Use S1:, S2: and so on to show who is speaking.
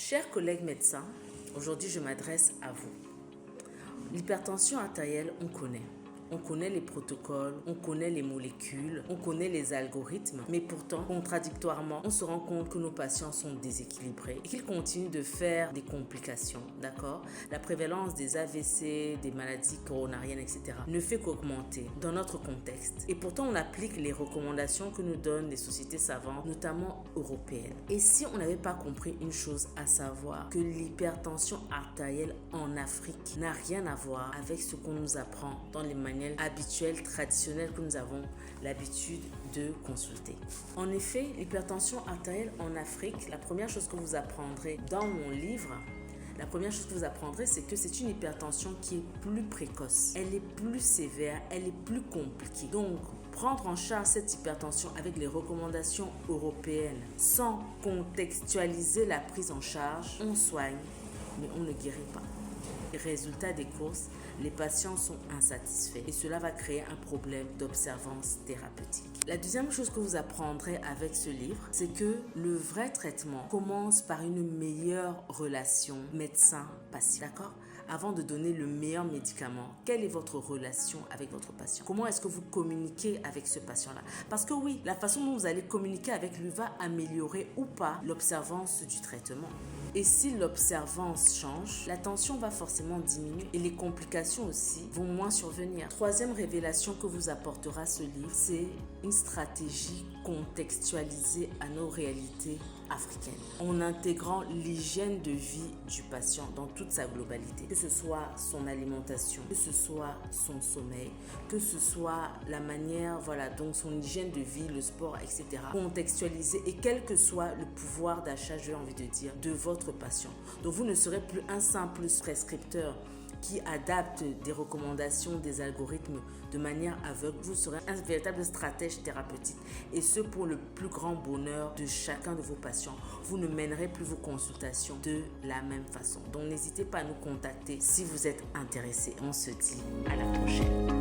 S1: Chers collègues médecins, aujourd'hui je m'adresse à vous. L'hypertension artérielle, on connaît. On connaît les protocoles, on connaît les molécules, on connaît les algorithmes, mais pourtant, contradictoirement, on se rend compte que nos patients sont déséquilibrés et qu'ils continuent de faire des complications, d'accord? La prévalence des AVC, des maladies coronariennes, etc. ne fait qu'augmenter dans notre contexte. Et pourtant, on applique les recommandations que nous donnent les sociétés savantes, notamment européennes. Et si on n'avait pas compris une chose, à savoir que l'hypertension artérielle en Afrique n'a rien à voir avec ce qu'on nous apprend dans les manières habituelles, traditionnelles que nous avons l'habitude de consulter. En effet, l'hypertension artérielle en Afrique, la première chose que vous apprendrez dans mon livre, c'est que c'est une hypertension qui est plus précoce, elle est plus sévère, elle est plus compliquée. Donc, prendre en charge cette hypertension avec les recommandations européennes sans contextualiser la prise en charge, on soigne, mais on ne guérit pas. Résultat des courses, les patients sont insatisfaits et cela va créer un problème d'observance thérapeutique. La deuxième chose que vous apprendrez avec ce livre, c'est que le vrai traitement commence par une meilleure relation médecin-patient, d'accord ? Avant de donner le meilleur médicament, quelle est votre relation avec votre patient? Comment est-ce que vous communiquez avec ce patient-là? Parce que oui, la façon dont vous allez communiquer avec lui va améliorer ou pas l'observance du traitement. Et si l'observance change, la tension va forcément diminuer et les complications aussi vont moins survenir. Troisième révélation que vous apportera ce livre, c'est une stratégie contextualisée à nos réalités africaines, en intégrant l'hygiène de vie du patient dans toute sa globalité, que ce soit son alimentation, que ce soit son sommeil, que ce soit la manière, donc son hygiène de vie, le sport, etc. Contextualisé et quel que soit le pouvoir d'achat, j'ai envie de dire, de votre patient. Donc vous ne serez plus un simple prescripteur qui adapte des recommandations, des algorithmes de manière aveugle. Vous serez un véritable stratège thérapeutique et ce pour le plus grand bonheur de chacun de vos patients. Vous ne mènerez plus vos consultations de la même façon. Donc n'hésitez pas à nous contacter si vous êtes intéressé. On se dit à la prochaine.